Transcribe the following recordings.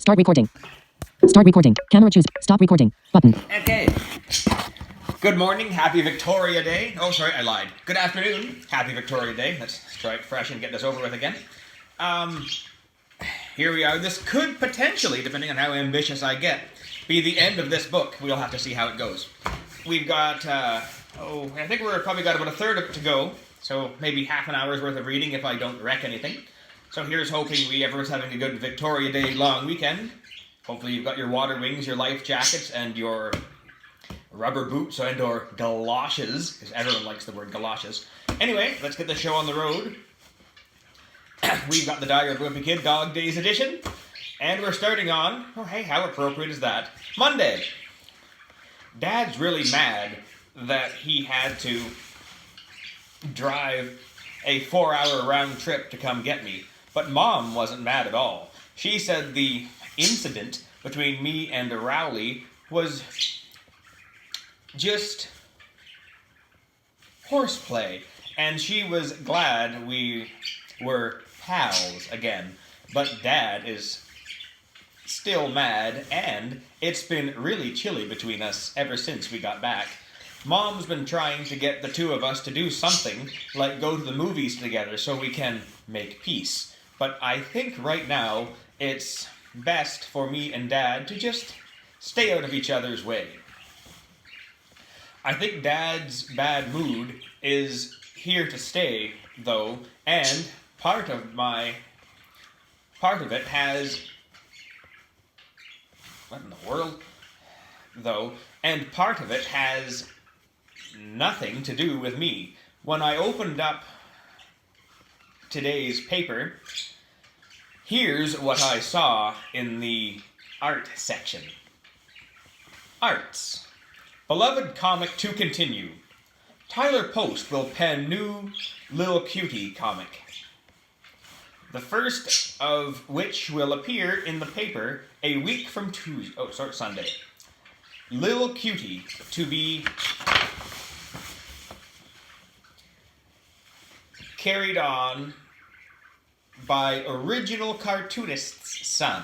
Start recording. Start recording. Camera choose. Stop recording. Button. Okay. Good morning. Happy Victoria Day. Oh, sorry, I lied. Good afternoon. Happy Victoria Day. Let's strike fresh and get this over with again. Here we are. This could potentially, depending on how ambitious I get, be the end of this book. We'll have to see how it goes. We've got, I think we're probably got about a third of it to go. So maybe half an hour's worth of reading if I don't wreck anything. So here's hoping everyone's having a good Victoria Day long weekend. Hopefully you've got your water wings, your life jackets, and your rubber boots and or galoshes, because everyone likes the word galoshes. Anyway, let's get the show on the road. We've got the Diary of Wimpy Kid Dog Days edition, and we're starting on, oh hey, how appropriate is that, Monday. Dad's really mad that he had to drive a 4-hour round trip to come get me, but Mom wasn't mad at all. She said the incident between me and Rowley was just horseplay, and she was glad we were pals again. But Dad is still mad, and it's been really chilly between us ever since we got back. Mom's been trying to get the two of us to do something, like go to the movies together so we can make peace. But I think right now it's best for me and Dad to just stay out of each other's way. I think Dad's bad mood is here to stay, though, and part of it has... What in the world? Though, and part of it has nothing to do with me. When I opened up today's paper, here's what I saw in the art section. Arts. Beloved comic to continue. Tyler Post will pen new Lil Cutie comic. The first of which will appear in the paper a week from Sunday. Lil Cutie to be carried on by original cartoonist's son.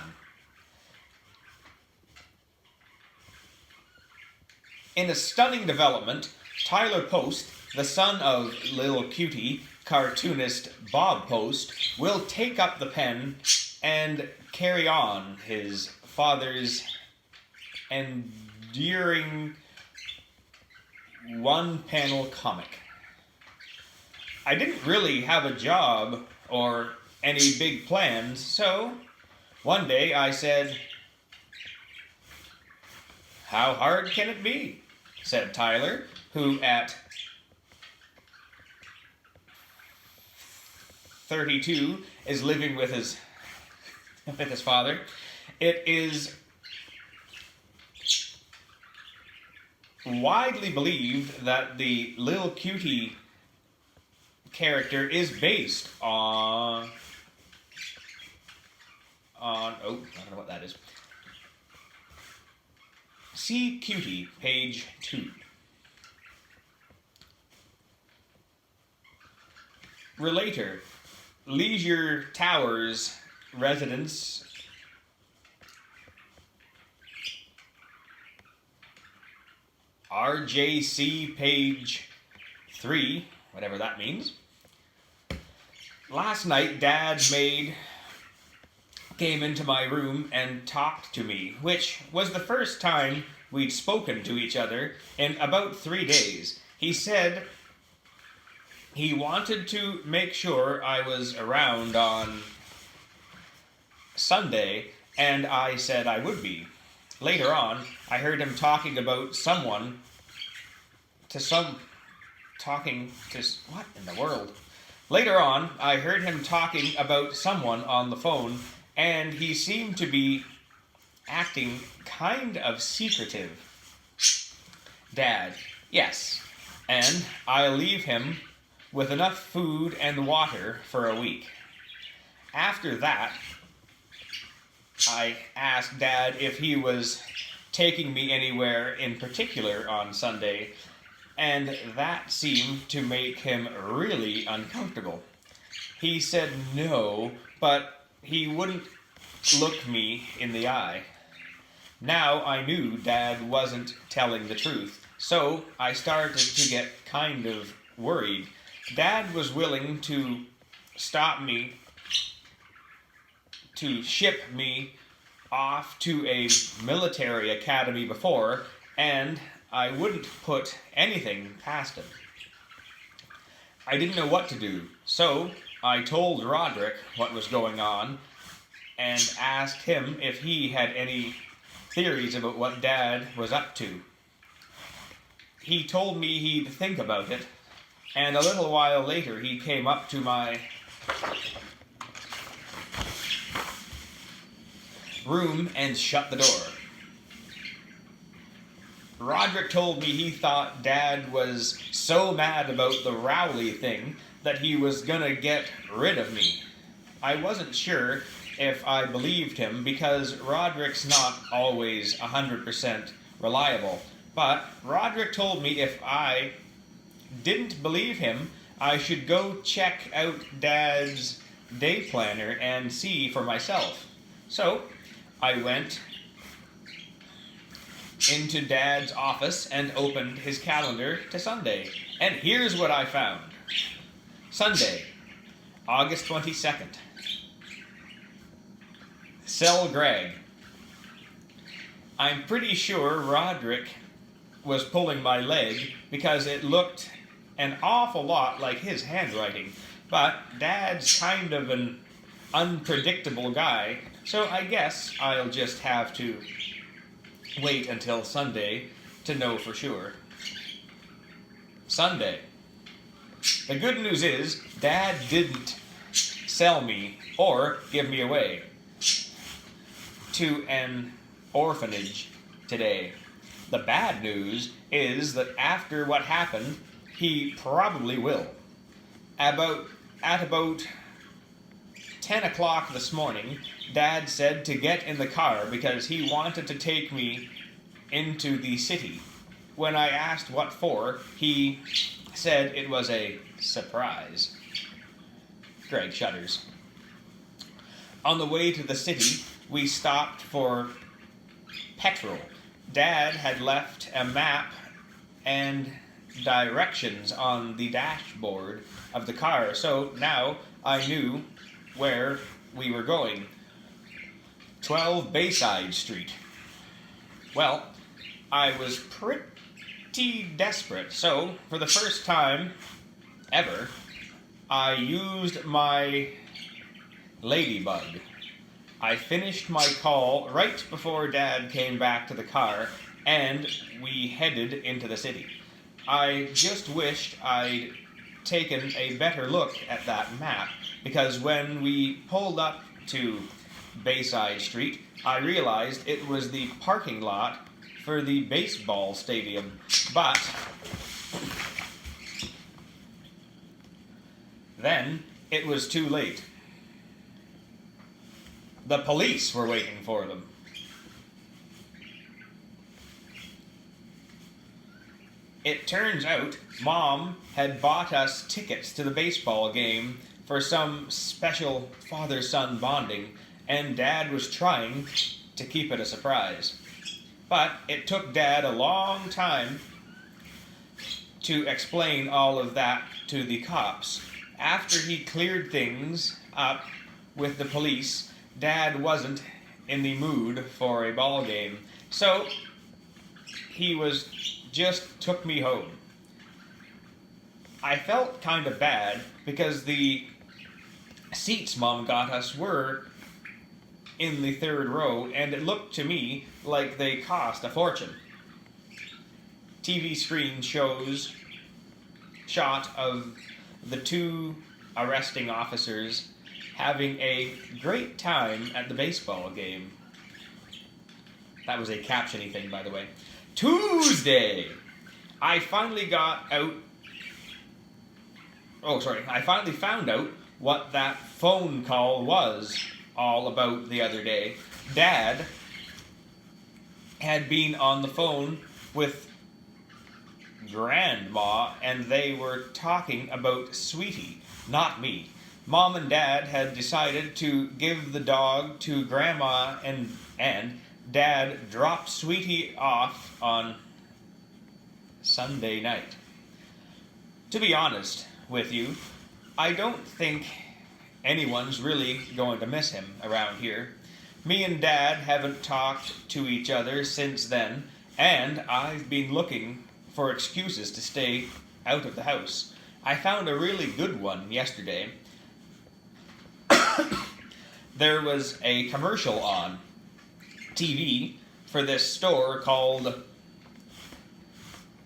In a stunning development, Tyler Post, the son of Lil Cutie, cartoonist Bob Post, will take up the pen and carry on his father's enduring one-panel comic. I didn't really have a job or any big plans, so one day I said, "How hard can it be?" said Tyler, who at 32 is living with his father. It is widely believed that the Lil Cutie character is based on I don't know what that is. See Cutie, page 2. Relater, Leisure Towers residents RJC, page 3, whatever that means. Last night, Dad's maid came into my room and talked to me, which was the first time we'd spoken to each other in about 3 days. He said he wanted to make sure I was around on Sunday, and I said I would be. Later on, I heard him talking about what in the world? Later on, I heard him talking about someone on the phone, and he seemed to be acting kind of secretive. Dad, yes, and I'll leave him with enough food and water for a week. After that, I asked Dad if he was taking me anywhere in particular on Sunday, and that seemed to make him really uncomfortable. He said no, but he wouldn't look me in the eye. Now I knew Dad wasn't telling the truth, so I started to get kind of worried. Dad was willing to stop me, to ship me off to a military academy before, and I wouldn't put anything past him. I didn't know what to do, so I told Roderick what was going on and asked him if he had any theories about what Dad was up to. He told me he'd think about it, and a little while later he came up to my room and shut the door. Roderick told me he thought Dad was so mad about the Rowley thing that he was gonna get rid of me. I wasn't sure if I believed him because Roderick's not always 100% reliable. But Roderick told me if I didn't believe him, I should go check out Dad's day planner and see for myself. So I went into Dad's office and opened his calendar to Sunday. And here's what I found. Sunday, August 22nd. Sell Greg. I'm pretty sure Roderick was pulling my leg because it looked an awful lot like his handwriting. But Dad's kind of an unpredictable guy, so I guess I'll just have to wait until Sunday to know for sure. Sunday. The good news is, Dad didn't sell me or give me away to an orphanage today. The bad news is that after what happened, he probably will. At about 10 o'clock this morning, Dad said to get in the car because he wanted to take me into the city. When I asked what for, he said it was a surprise. Greg shudders. On the way to the city, we stopped for petrol. Dad had left a map and directions on the dashboard of the car, so now I knew where we were going. 12 Bayside Street. Well, I was pretty desperate, so for the first time ever, I used my ladybug. I finished my call right before Dad came back to the car, and we headed into the city. I just wished I'd taken a better look at that map, because when we pulled up to Bayside Street, I realized it was the parking lot for the baseball stadium, but then it was too late. The police were waiting for them. It turns out Mom had bought us tickets to the baseball game for some special father-son bonding, and Dad was trying to keep it a surprise. But it took Dad a long time to explain all of that to the cops. After he cleared things up with the police, Dad wasn't in the mood for a ball game, so he just took me home. I felt kind of bad because the seats Mom got us were in the third row, and it looked to me like they cost a fortune. TV screen shows shot of the two arresting officers having a great time at the baseball game. That was a captiony thing, by the way. Tuesday! I finally found out what that phone call was all about the other day. Dad had been on the phone with Grandma, and they were talking about Sweetie, not me. Mom and Dad had decided to give the dog to Grandma, and Dad dropped Sweetie off on Sunday night. To be honest with you, I don't think anyone's really going to miss him around here. Me and Dad haven't talked to each other since then, and I've been looking for excuses to stay out of the house. I found a really good one yesterday. There was a commercial on TV for this store called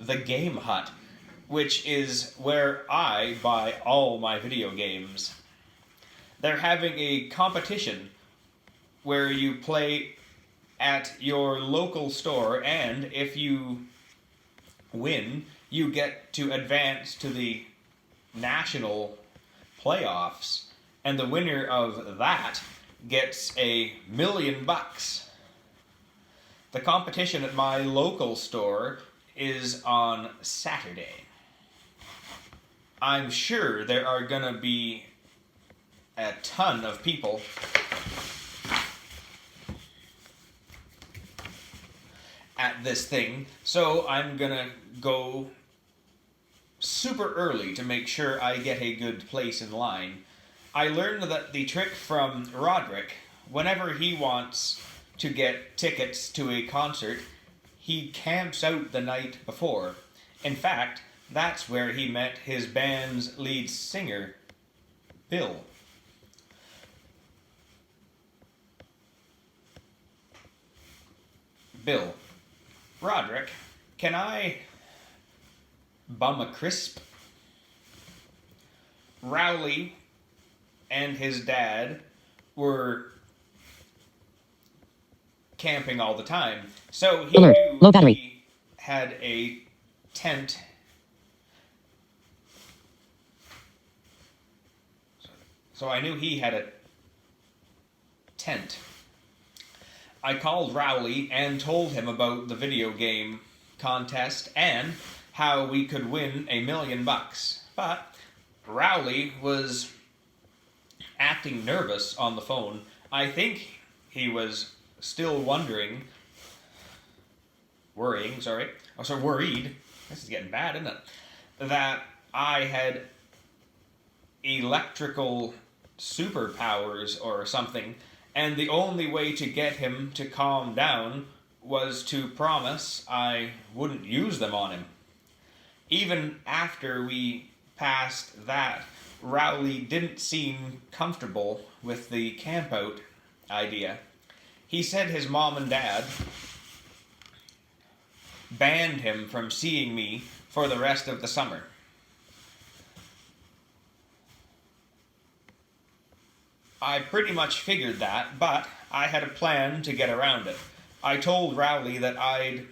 The Game Hut, which is where I buy all my video games. They're having a competition where you play at your local store, and if you win, you get to advance to the national playoffs, and the winner of that gets $1,000,000. The competition at my local store is on Saturday. I'm sure there are gonna be a ton of people at this thing, so I'm gonna go super early to make sure I get a good place in line. I learned that the trick from Roderick, whenever he wants to get tickets to a concert, he camps out the night before. In fact, that's where he met his band's lead singer, Bill. Bill, Roderick, can I bum a crisp? Rowley and his dad were camping all the time, so he Alert. knew Low battery. he had a tent. So I knew he had a tent. I called Rowley and told him about the video game contest and how we could win $1,000,000. But Rowley was acting nervous on the phone. I think he was still worried. This is getting bad, isn't it? That I had electrical superpowers or something, and the only way to get him to calm down was to promise I wouldn't use them on him. Even after we passed that, Rowley didn't seem comfortable with the campout idea. He said his mom and dad banned him from seeing me for the rest of the summer. I pretty much figured that, but I had a plan to get around it. I told Rowley that I'd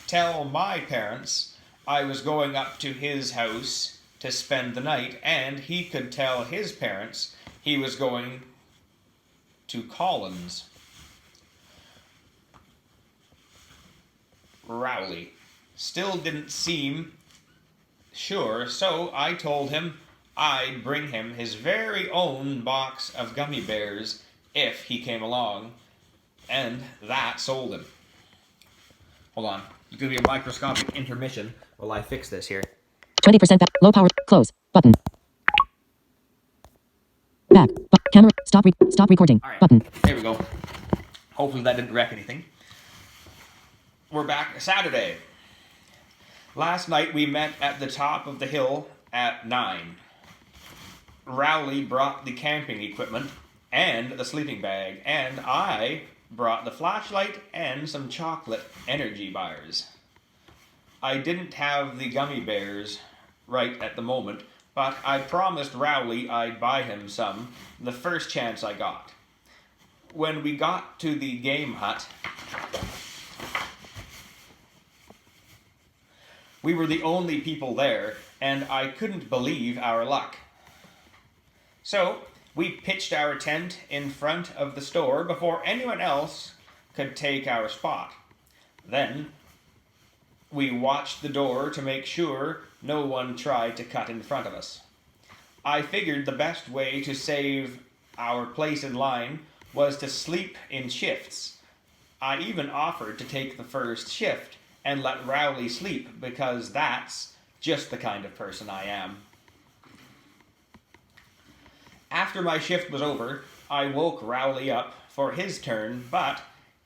tell my parents I was going up to his house to spend the night, and he could tell his parents he was going to Collins. Rowley still didn't seem sure, so I told him I'd bring him his very own box of gummy bears if he came along, and that sold him. Hold on, there's going to be a microscopic intermission while I fix this here. 20% back. Low power. Close. Button. Back. Camera. Stop recording. All right, Button. there we go. Hopefully that didn't wreck anything. We're back Saturday. Last night we met at the top of the hill at 9. Rowley brought the camping equipment and the sleeping bag, and I brought the flashlight and some chocolate energy bars. I didn't have the gummy bears right at the moment, but I promised Rowley I'd buy him some the first chance I got. When we got to the game hut, we were the only people there, and I couldn't believe our luck. So, we pitched our tent in front of the store before anyone else could take our spot. Then, we watched the door to make sure no one tried to cut in front of us. I figured the best way to save our place in line was to sleep in shifts. I even offered to take the first shift and let Rowley sleep because that's just the kind of person I am. After my shift was over, I woke Rowley up for his turn, but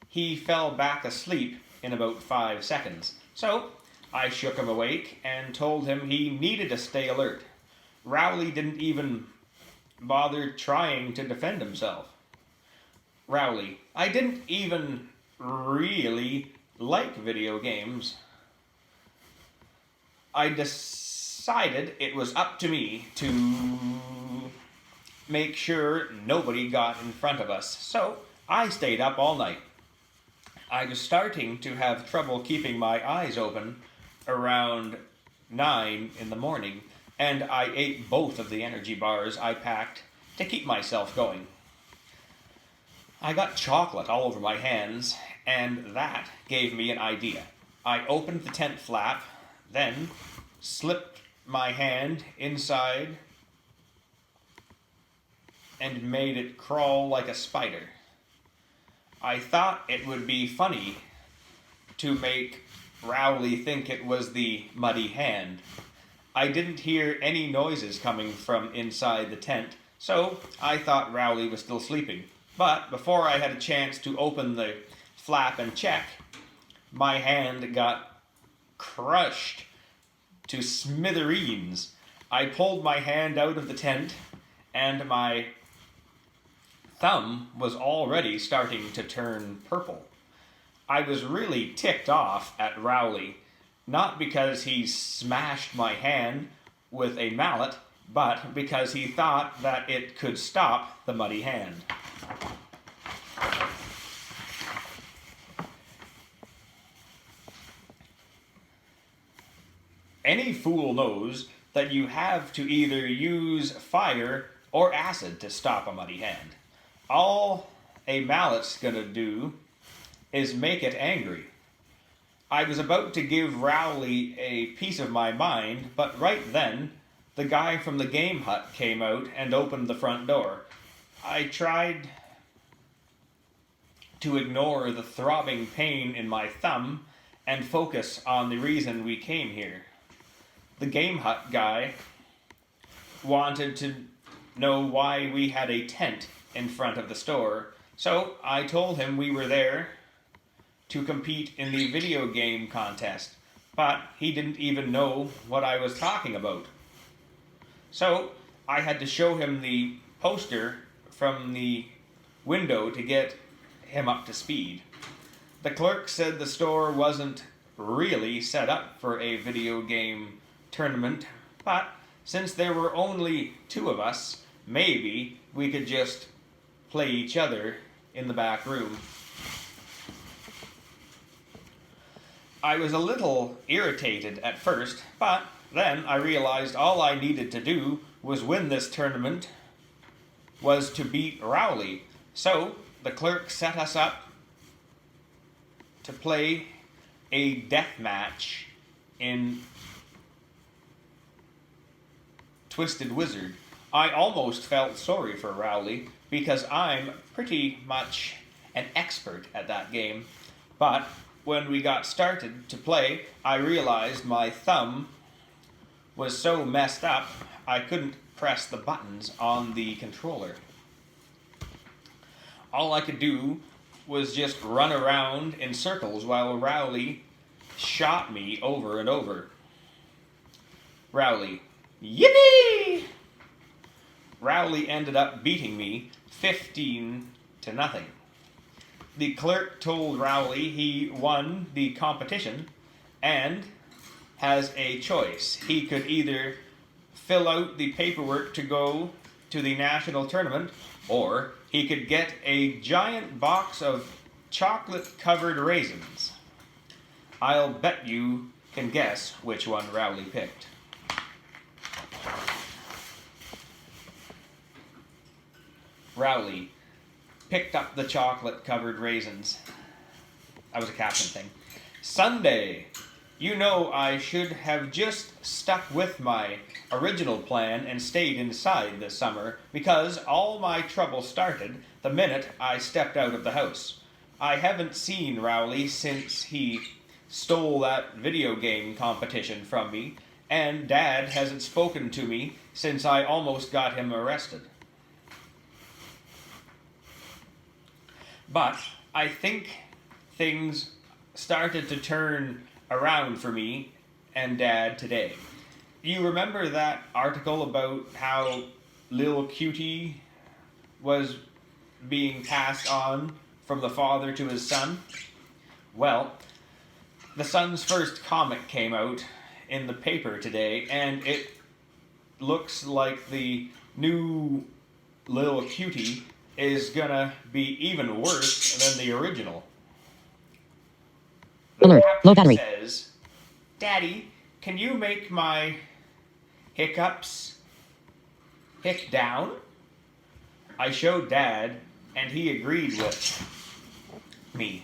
he fell back asleep in about 5 seconds. So I shook him awake and told him he needed to stay alert. Rowley didn't even bother trying to defend himself. Rowley, I didn't even really like video games. I decided it was up to me to make sure nobody got in front of us, so I stayed up all night. I was starting to have trouble keeping my eyes open around 9 in the morning, and I ate both of the energy bars I packed to keep myself going. I got chocolate all over my hands, and that gave me an idea. I opened the tent flap, then slipped my hand inside and made it crawl like a spider. I thought it would be funny to make Rowley think it was the muddy hand. I didn't hear any noises coming from inside the tent, so I thought Rowley was still sleeping. But before I had a chance to open the flap and check, my hand got crushed to smithereens. I pulled my hand out of the tent, and my thumb was already starting to turn purple. I was really ticked off at Rowley, not because he smashed my hand with a mallet, but because he thought that it could stop the muddy hand. Any fool knows that you have to either use fire or acid to stop a muddy hand. All a mallet's gonna do is make it angry. I was about to give Rowley a piece of my mind, but right then, the guy from the game hut came out and opened the front door. I tried to ignore the throbbing pain in my thumb and focus on the reason we came here. The game hut guy wanted to know why we had a tent in front of the store, so I told him we were there to compete in the video game contest, but he didn't even know what I was talking about. So I had to show him the poster from the window to get him up to speed. The clerk said the store wasn't really set up for a video game tournament, but since there were only 2 of us, maybe we could just play each other in the back room. I was a little irritated at first, but then I realized all I needed to do was win this tournament, was to beat Rowley. So the clerk set us up to play a death match in Twisted Wizard. I almost felt sorry for Rowley because I'm pretty much an expert at that game, but when we got started to play, I realized my thumb was so messed up I couldn't press the buttons on the controller. All I could do was just run around in circles while Rowley shot me over and over. Rowley, yippee! Rowley ended up beating me 15-0. The clerk told Rowley he won the competition and has a choice. He could either fill out the paperwork to go to the national tournament, or he could get a giant box of chocolate-covered raisins. I'll bet you can guess which one Rowley picked. Rowley picked up the chocolate-covered raisins. That was a captain thing. Sunday. You know, I should have just stuck with my original plan and stayed inside this summer because all my trouble started the minute I stepped out of the house. I haven't seen Rowley since he stole that video game competition from me, and Dad hasn't spoken to me since I almost got him arrested. But I think things started to turn around for me and Dad today. You remember that article about how Lil Cutie was being passed on from the father to his son? Well, the son's first comic came out in the paper today, and it looks like the new Lil Cutie is gonna be even worse than the original. The Alert. Low caption battery. says, "Daddy, can you make my hiccups hick down?" I showed Dad, and he agreed with me.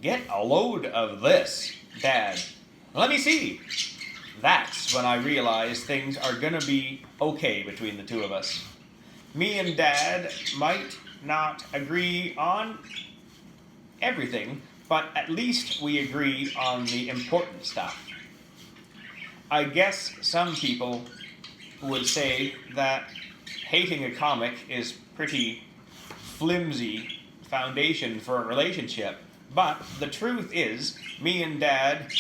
Get a load of this, Dad. Let me see. That's when I realized things are gonna be okay between the two of us. Me and Dad might not agree on everything, but at least we agree on the important stuff. I guess some people would say that hating a comic is pretty flimsy foundation for a relationship, but the truth is, me and Dad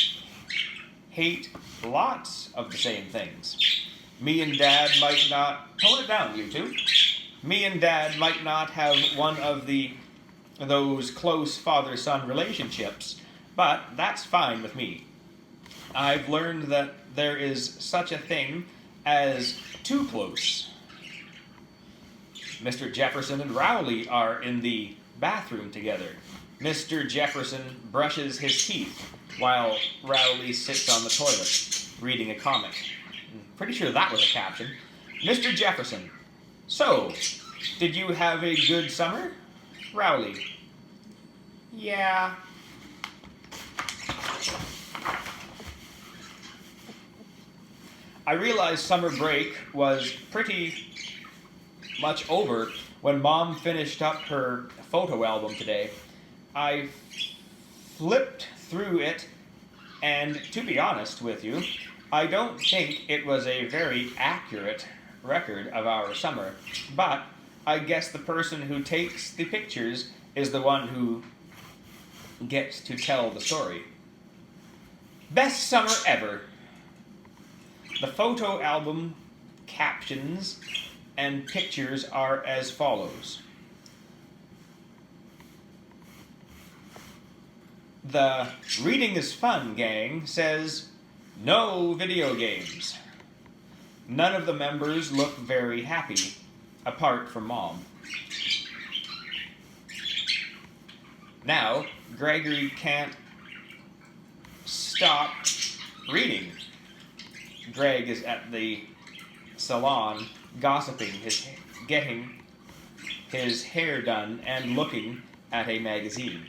hate lots of the same things. Me and Dad might not... Tone it down, you two. Me and Dad might not have one of those close father-son relationships, but that's fine with me. I've learned that there is such a thing as too close. Mr. Jefferson and Rowley are in the bathroom together. Mr. Jefferson brushes his teeth while Rowley sits on the toilet, reading a comic. I'm pretty sure that was a caption. Mr. Jefferson, so, did you have a good summer? Rowley, yeah. I realized summer break was pretty much over when Mom finished up her photo album today. I flipped through it, and to be honest with you, I don't think it was a very accurate record of our summer, but I guess the person who takes the pictures is the one who gets to tell the story. Best summer ever. The photo album captions and pictures are as follows. The Reading is Fun gang says, no video games. None of the members look very happy, apart from Mom. Now, Gregory can't stop reading. Greg is at the salon gossiping, getting his hair done and looking at a magazine.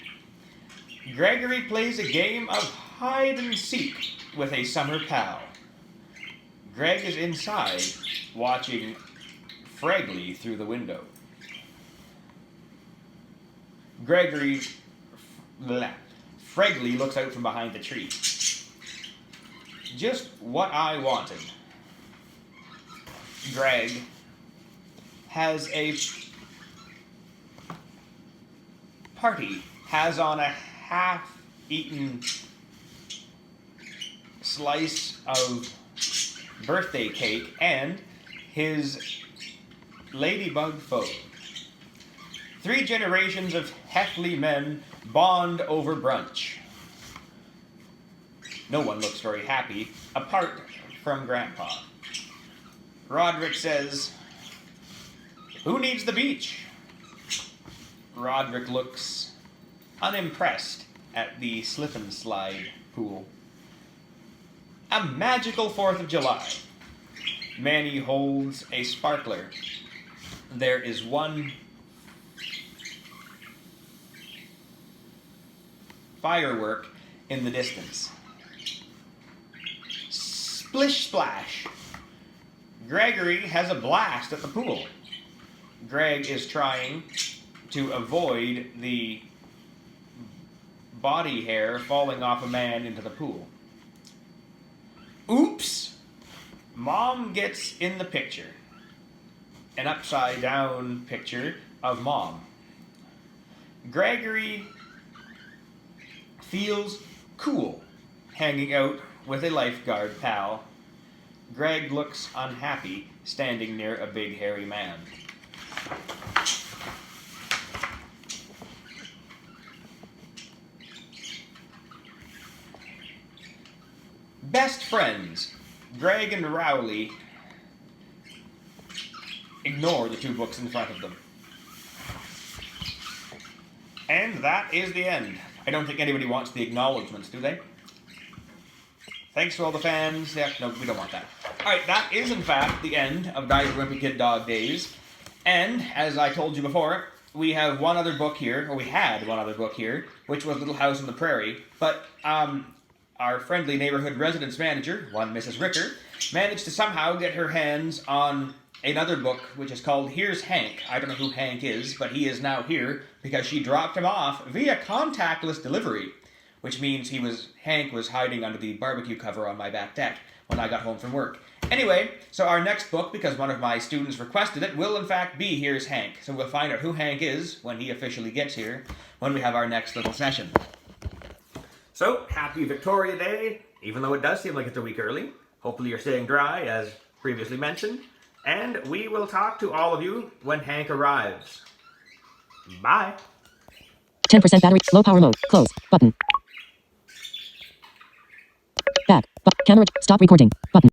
Gregory plays a game of hide and seek with a summer pal. Greg is inside watching Fregley through the window. Fregley looks out from behind the tree. Just what I wanted. Greg has on a half-eaten slice of birthday cake and his ladybug foe. 3 generations of Heffley men bond over brunch. No one looks very happy, apart from Grandpa. Roderick says, "Who needs the beach?" Roderick looks unimpressed at the slip and slide pool. A magical 4th of July. Manny holds a sparkler. There is one firework in the distance. Splish splash. Gregory has a blast at the pool. Greg is trying to avoid the body hair falling off a man into the pool. Oops! Mom gets in the picture. An upside down picture of Mom. Gregory feels cool hanging out with a lifeguard pal. Greg looks unhappy standing near a big hairy man. Best friends. Greg and Rowley ignore the two books in front of them. And that is the end. I don't think anybody wants the acknowledgements, do they? Thanks to all the fans. Yeah, no, we don't want that. Alright, that is in fact the end of Diary of a Wimpy Kid Dog Days. And, as I told you before, we have one other book here, or we had one other book here, which was Little House on the Prairie. But, our friendly neighborhood residence manager, one Mrs. Ricker, managed to somehow get her hands on another book, which is called Here's Hank. I don't know who Hank is, but he is now here because she dropped him off via contactless delivery, which means Hank was hiding under the barbecue cover on my back deck when I got home from work. Anyway, so our next book, because one of my students requested it, will in fact be Here's Hank. So we'll find out who Hank is when he officially gets here, when we have our next little session. So, happy Victoria Day, even though it does seem like it's a week early. Hopefully you're staying dry, as previously mentioned. And we will talk to all of you when Hank arrives. Bye. 10% battery. Low power mode. Close. Button. Back. Camera. Stop recording. Button.